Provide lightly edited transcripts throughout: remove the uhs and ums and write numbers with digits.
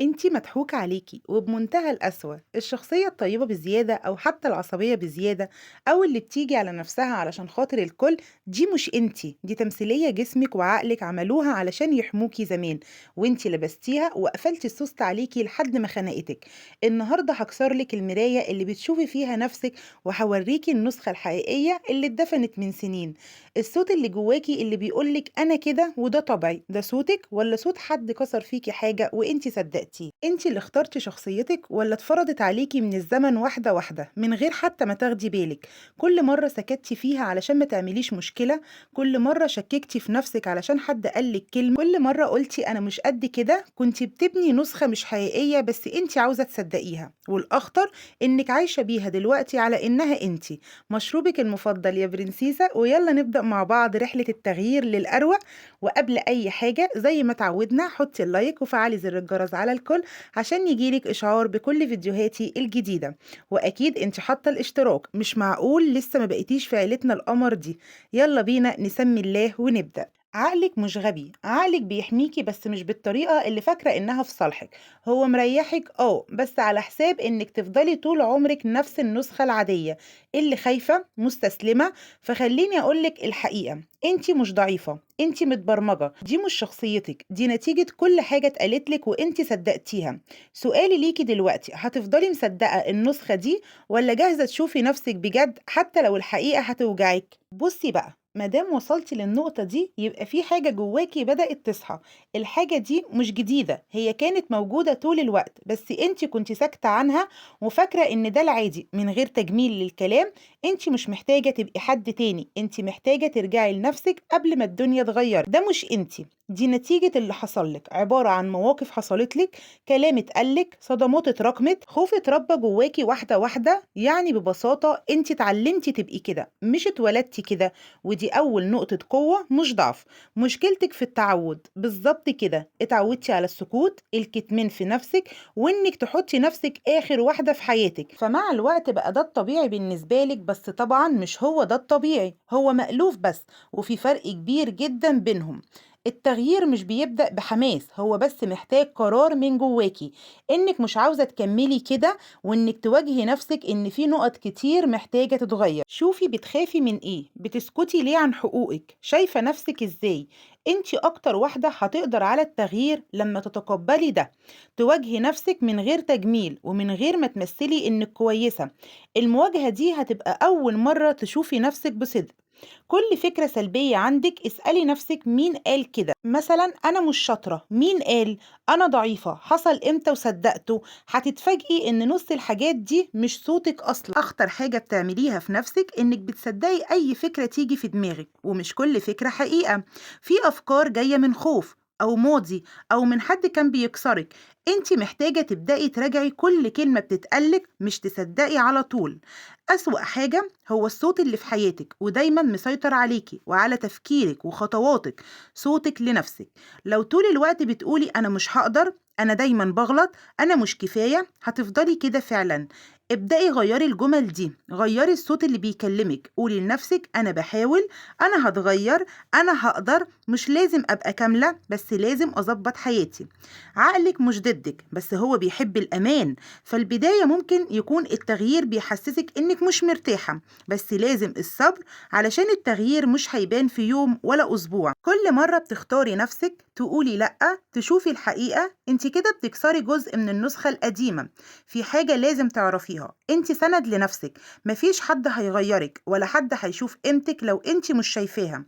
انتي مضحوك عليكي وبمنتهى القسوة. الشخصية الطيبة بزيادة أو حتى العصبية بزيادة أو اللي بتيجي على نفسها علشان خاطر الكل، دي مش انتي، دي تمثيلية جسمك وعقلك عملوها علشان يحموكي زمان، وانتي لبستيها وقفلتي السوست عليكي لحد ما خنقتك. النهاردة هكسرلك المراية اللي بتشوفي فيها نفسك وهوريكي النسخة الحقيقية اللي اتدفنت من سنين. الصوت اللي جواكي اللي بيقولك أنا كده وده طبعي، ده صوتك ولا صوت حد كسر فيكي حاجة وانتي صدقتيه؟ انتي اللي اخترتي شخصيتك ولا اتفرضت عليكي من الزمن واحدة واحدة من غير حتى ما تاخدي بالك؟ كل مرة سكتتي فيها علشان ما تعمليش مشكلة، كل مرة شككتي في نفسك علشان حد قالك كلمة، كل مرة قلتي أنا مش قد كده، كنتي بتبني نسخة مش حقيقية بس انتي عاوزة تصدقيها. والأخطر إنك عايشة بيها دلوقتي على إنها انتي. مشروبك المفضل يا برنسيسة، ويلا نبدأ مع بعض رحلة التغيير للأروع. وقبل أي حاجة زي ما تعودنا حطي اللايك وفعلي زر الجرس على الكل عشان يجيلك إشعار بكل فيديوهاتي الجديدة. وأكيد انت حاطة الاشتراك، مش معقول لسه ما بقيتيش في عيلتنا القمر دي. يلا بينا نسمي الله ونبدأ. عقلك مش غبي، عقلك بيحميكي بس مش بالطريقة اللي فاكرة إنها في صالحك. هو مريحك بس على حساب إنك تفضلي طول عمرك نفس النسخة العادية اللي خايفة مستسلمة. فخليني أقولك الحقيقة، انتي مش ضعيفة، انتي متبرمجة، دي مش شخصيتك، دي نتيجة كل حاجة اتقالتلك وانتي صدقتيها. سؤالي ليكي دلوقتي، هتفضلي مصدقة النسخة دي ولا جاهزة تشوفي نفسك بجد حتى لو الحقيقة هتوجعك؟ بصي بقى، مادام وصلتي للنقطة دي يبقى في حاجة جواكي بدأت تصحى. الحاجة دي مش جديدة، هي كانت موجودة طول الوقت بس انتي كنتي ساكتة عنها وفاكرة ان ده العادي. من غير تجميل للكلام، انتي مش محتاجة تبقي حد تاني، انتي محتاجة ترجعي لنفسك قبل ما الدنيا تغير. ده مش انتي، دي نتيجة اللي حصلك، عبارة عن مواقف حصلتلك، كلام اتقالك، صدمات اتراكمت، خوف اتربى جواكي واحدة واحدة. يعني ببساطة انتي اتعلمتي تبقي كده، مش اتولدتي كده. ودي أول نقطة قوة مش ضعف. مشكلتك في التعود، بالظبط كده، اتعودتي على السكوت، الكتمان في نفسك، وانك تحطي نفسك آخر واحدة في حياتك. فمع الوقت بقى ده الطبيعي بالنسبة لك، بس طبعا مش هو ده الطبيعي، هو مألوف بس. وفي فرق كبير جدا بينهم. التغيير مش بيبدأ بحماس، هو بس محتاج قرار من جواكي انك مش عاوزة تكملي كده، وانك تواجهي نفسك ان في نقط كتير محتاجة تتغير. شوفي، بتخافي من ايه؟ بتسكتي ليه عن حقوقك؟ شايفة نفسك ازاي؟ انتي اكتر واحدة هتقدر على التغيير لما تتقبلي ده، تواجهي نفسك من غير تجميل ومن غير ما تمثلي انك كويسة. المواجهة دي هتبقى اول مرة تشوفي نفسك بصدق. كل فكرة سلبية عندك اسألي نفسك مين قال كده. مثلا أنا مش شاطرة، مين قال؟ أنا ضعيفة، حصل إمتى وصدقته؟ هتتفاجئي إن نص الحاجات دي مش صوتك أصلا. أخطر حاجة بتعمليها في نفسك إنك بتصدقي أي فكرة تيجي في دماغك، ومش كل فكرة حقيقة. في أفكار جاية من خوف أو ماضي أو من حد كان بيكسرك. انتي محتاجة تبدأي تراجعي كل كلمة بتتقالك، مش تصدقي على طول. أسوأ حاجة هو الصوت اللي في حياتك ودايما مسيطر عليكي وعلى تفكيرك وخطواتك، صوتك لنفسك. لو طول الوقت بتقولي أنا مش هقدر، أنا دايما بغلط، أنا مش كفاية، هتفضلي كده فعلا. ابدأي غيري الجمل دي، غيري الصوت اللي بيكلمك، قولي لنفسك أنا بحاول، أنا هتغير، أنا هقدر، مش لازم أبقى كاملة بس لازم أظبط حياتي. عقلك مش ضدك بس هو بيحب الأمان. فالبداية ممكن يكون التغيير بيحسسك إنك مش مرتاحة، بس لازم الصبر علشان التغيير مش هيبان في يوم ولا أسبوع. كل مرة بتختاري نفسك تقولي لأ، تشوفي الحقيقة، انت كده بتكسري جزء من النسخة القديمة. في حاجة لازم تعرفيها، انت سند لنفسك، مفيش حد هيغيرك ولا حد هيشوف قيمتك لو انت مش شايفاها.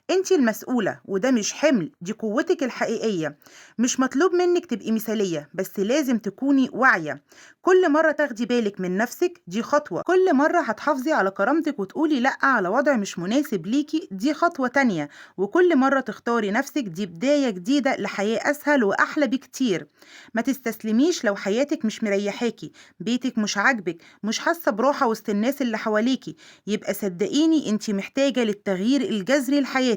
انت المسؤولة، وده مش حمل، دي قوتك الحقيقية. مش مطلوب منك تبقي مثالية بس لازم تكوني واعية. كل مرة تاخدي بالك من نفسك دي خطوة، كل مرة هتحافظي على كرامتك وتقولي لأ على وضع مش مناسب ليكي دي خطوة تانية. وكل مرة تختاري نفسك دي بداية جديدة لحياة أسهل وأحلى بكتير. ما تستسلميش لو حياتك مش مريحاكي، بيتك مش عاجبك، مش حاسة براحة وسط الناس اللي حواليكي. يبقى صدقيني انت محتاجة للتغيير الجذري لحياتك.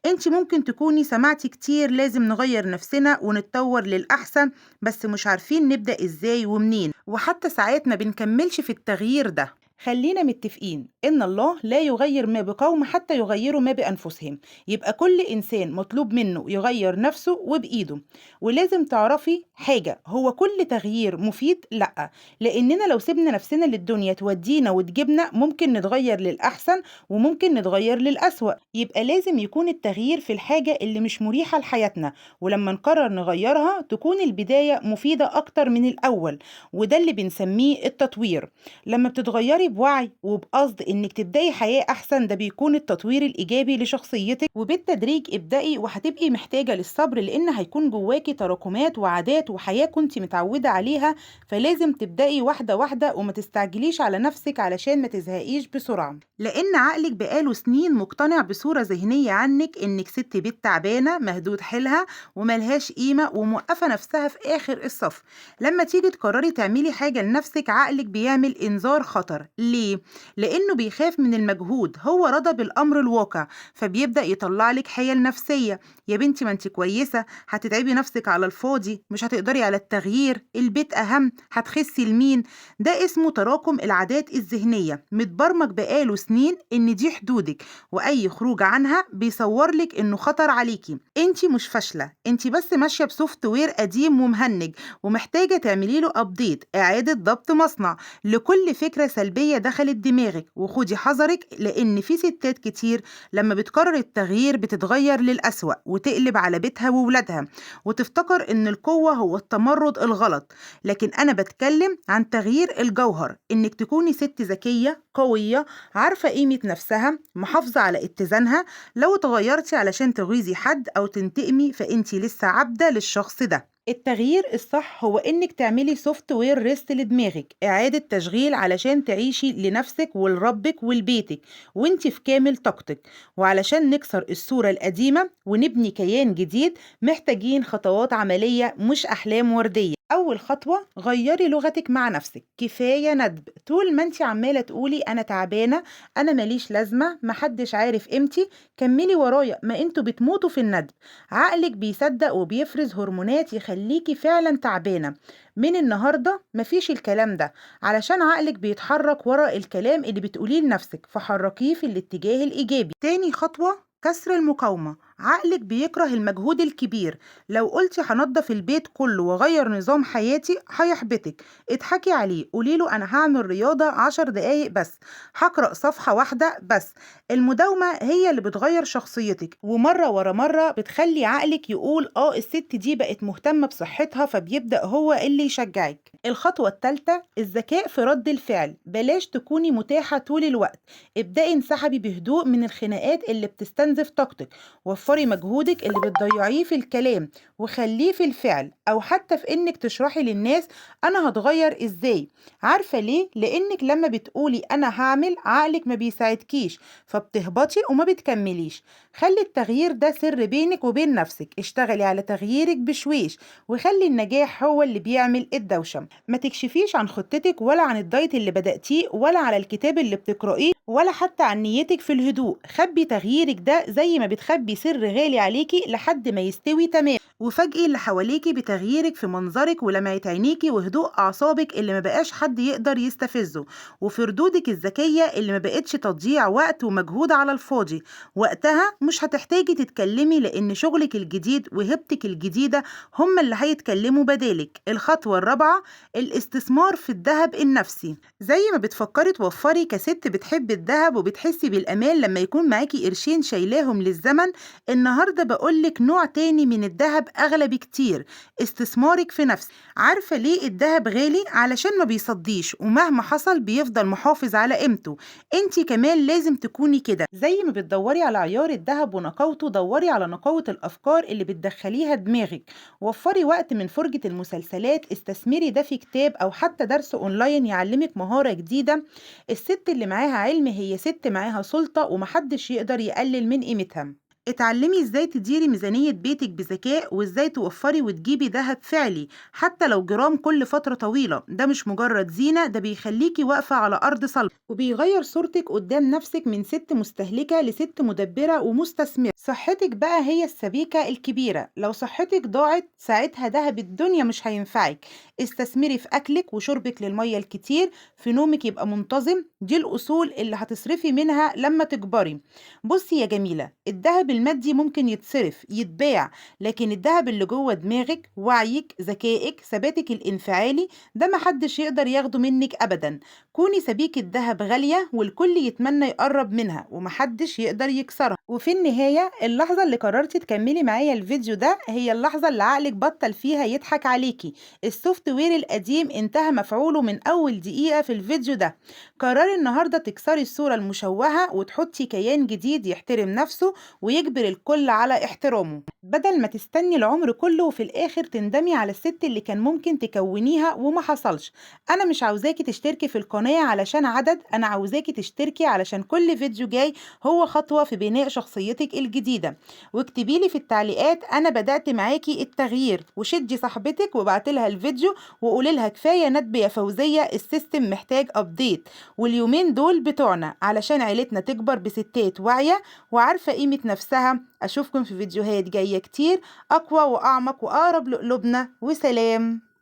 انت ممكن تكوني سمعتي كتير لازم نغير نفسنا ونتطور للأحسن، بس مش عارفين نبدأ ازاي ومنين، وحتى ساعات ما بنكملش في التغيير ده. خلينا متفقين إن الله لا يغير ما بقوم حتى يغيروا ما بأنفسهم. يبقى كل إنسان مطلوب منه يغير نفسه وبإيده. ولازم تعرفي حاجة، هو كل تغيير مفيد؟ لأ، لأننا لو سيبنا نفسنا للدنيا تودينا وتجيبنا ممكن نتغير للأحسن وممكن نتغير للأسوأ. يبقى لازم يكون التغيير في الحاجة اللي مش مريحة لحياتنا، ولما نقرر نغيرها تكون البداية مفيدة أكتر من الأول. وده اللي بنسميه التطوير. لما بتتغيري بوعي وبقصد انك تبدأي حياة احسن، ده بيكون التطوير الايجابي لشخصيتك. وبالتدريج ابدأي، وهتبقي محتاجة للصبر لان هيكون جواكي تراكمات وعادات وحياة كنت متعودة عليها. فلازم تبدأي واحدة واحدة وما تستعجليش على نفسك علشان ما تزهقيش بسرعة، لان عقلك بقاله سنين مقتنع بصورة ذهنية عنك انك ست بيت تعبانة مهدود حيلها وملهاش قيمة وموقفة نفسها في اخر الصف. لما تيجي تقرري تعملي حاجة لنفسك عقلك بيعمل انذار خطر. ليه؟ لانه بيخاف من المجهود، هو رضى بالامر الواقع، فبيبدأ يطلع لك حيل نفسية. يا بنتي ما انت كويسة، هتتعبي نفسك على الفاضي، مش هتقدري على التغيير، البيت اهم، هتخسي لمين؟ ده اسمه تراكم العادات الذهنية، متبرمج بقاله سنين ان دي حدودك، واي خروج عنها بيصور لك انه خطر عليكي. انت مش فاشلة، انت بس ماشية بسوفت وير قديم ومهنج، ومحتاجة تعملي له ابديت، اعادة ضبط مصنع لكل فكرة سلبية دخلت دماغك. وخدي حذرك لان في ستات كتير لما بتقرر التغيير بتتغير للأسوأ وتقلب على بيتها وولادها، وتفتكر ان القوة هو التمرد الغلط. لكن انا بتكلم عن تغيير الجوهر، انك تكوني ست ذكية قوية عارفة قيمة نفسها محافظة على اتزانها. لو اتغيرتي علشان تغيظي حد او تنتقمي فانتي لسه عبدة للشخص ده. التغيير الصح هو انك تعملي سوفت وير ريست لدماغك، اعادة تشغيل علشان تعيشي لنفسك ولربك ولبيتك وانت في كامل طاقتك. وعلشان نكسر الصورة القديمة ونبني كيان جديد محتاجين خطوات عملية مش احلام وردية. اول خطوة، غيري لغتك مع نفسك. كفاية ندب، طول ما انت عمالة تقولي انا تعبانة، انا ماليش لازمة، محدش عارف قيمتي، كملي ورايا، ما انتوا بتموتوا في الندب. عقلك بيصدق وبيفرز هرمونات يخليكي فعلا تعبانة. من النهاردة مفيش الكلام ده، علشان عقلك بيتحرك ورا الكلام اللي بتقوليه لنفسك، فحركيه في الاتجاه الإيجابي. تاني خطوة، كسر المقاومة. عقلك بيكره المجهود الكبير. لو قلتي هنضف البيت كله وغير نظام حياتي هيحبطك. اضحكي عليه، قوليله انا هعمل رياضة 10 دقايق بس، هقرأ صفحة واحدة بس. المداومة هي اللي بتغير شخصيتك، ومرة ورا مرة بتخلي عقلك يقول الست دي بقت مهتمة بصحتها، فبيبدأ هو اللي يشجعك. الخطوة الثالثة، الذكاء في رد الفعل. بلاش تكوني متاحة طول الوقت، ابدأي انسحبي بهدوء من الخناقات اللي بتستنزف طاقتك. وفري مجهودك اللي بتضيعيه في الكلام وخليه في الفعل، او حتى في انك تشرحي للناس انا هتغير ازاي. عارفة ليه؟ لانك لما بتقولي انا هعمل عقلك ما بيساعدكيش، فبتهبطي وما بتكمليش. خلي التغيير ده سر بينك وبين نفسك، اشتغلي على تغييرك بشويش، وخلي النجاح هو اللي بيعمل الدوشة. ما تكشفيش عن خطتك ولا عن الدايت اللي بدأتيه ولا على الكتاب اللي بتقرأيه ولا حتى عن نيتك في الهدوء. خبي تغييرك ده زي ما بتخبي سر غالي عليكي لحد ما يستوي تمام. وفاجئي اللي حواليكي بتغييرك في منظرك ولمعة عينيكي وهدوء أعصابك اللي ما بقاش حد يقدر يستفزه، وفي ردودك الذكية اللي ما بقتش تضييع وقت ومجهود على الفاضي. وقتها مش هتحتاجي تتكلمي لأن شغلك الجديد وهبتك الجديدة هم اللي هيتكلموا بدالك. الخطوة الرابعة، الاستثمار في الذهب النفسي. زي ما بتفكري توفري كست بتحب الذهب وبتحسي بالأمان لما يكون معاكي قرشين شايلاهم للزمن، النهاردة بقولك نوع تاني من الذهب أغلى بكتير، استثمارك في نفسك. عارفة ليه الذهب غالي؟ علشان ما بيصديش ومهما حصل بيفضل محافظ على قيمته. انتي كمان لازم تكوني كده. زي ما بتدوري على عيار الذهب ونقاوته، دوري على نقاوة الأفكار اللي بتدخليها دماغك. وفري وقت من فرجة المسلسلات، استثمري ده في كتاب أو حتى درس أونلاين يعلمك مهارة جديدة. الست اللي معاها علم هي ست معاها سلطة، ومحدش يقدر يقلل من قيمتها. اتعلمي ازاي تديري ميزانية بيتك بذكاء، وازاي توفري وتجيبي دهب فعلي حتى لو جرام كل فترة طويلة. ده مش مجرد زينة، ده بيخليكي واقفة على أرض صلبة، وبيغير صورتك قدام نفسك من ست مستهلكة لست مدبرة ومستثمرة. صحتك بقى هي السبيكة الكبيرة، لو صحتك ضاعت ساعتها دهب الدنيا مش هينفعك. استثمري في أكلك وشربك للمية الكتير، في نومك يبقى منتظم، دي الأصول اللي هتصرفي منها لما تكبري. بصي يا جميلة، الدهب المادي ممكن يتصرف يتباع، لكن الدهب اللي جوه دماغك، وعيك، ذكائك، ثباتك الانفعالي، ده محدش يقدر ياخده منك أبدا. كوني سبيكة دهب غالية والكل يتمنى يقرب منها ومحدش يقدر يكسرها. وفي النهاية اللحظة اللي قررتي تكملي معايا الفيديو ده هي اللحظة اللي عقلك بطل فيها يضحك عليكي. السوفت وير القديم انتهى مفعوله من أول دقيقة في الفيديو ده. قرري النهاردة تكسري الصورة المشوهة وتحطي كيان جديد يحترم نفسه ويجبر الكل على احترامه، بدل ما تستني العمر كله وفي الآخر تندمي على الست اللي كان ممكن تكونيها وما حصلش. أنا مش عاوزاكي تشتركي في القناة علشان عدد، أنا عاوزاكي تشتركي علشان كل فيديو جاي هو خطوة في بناء شخصيتك الجديدة. واكتبي لي في التعليقات أنا بدأت معاكي التغيير، وشدي صاحبتك وابعتلها الفيديو وقولي لها كفاية ندب يا فوزية، السيستم محتاج أبديت. واليومين دول بتوعنا علشان عيلتنا تكبر بستات واعية وعارفة قيمة نفسها. أشوفكم في فيديوهات جاية كتير أقوى وأعمق وأقرب لقلوبنا، وسلام.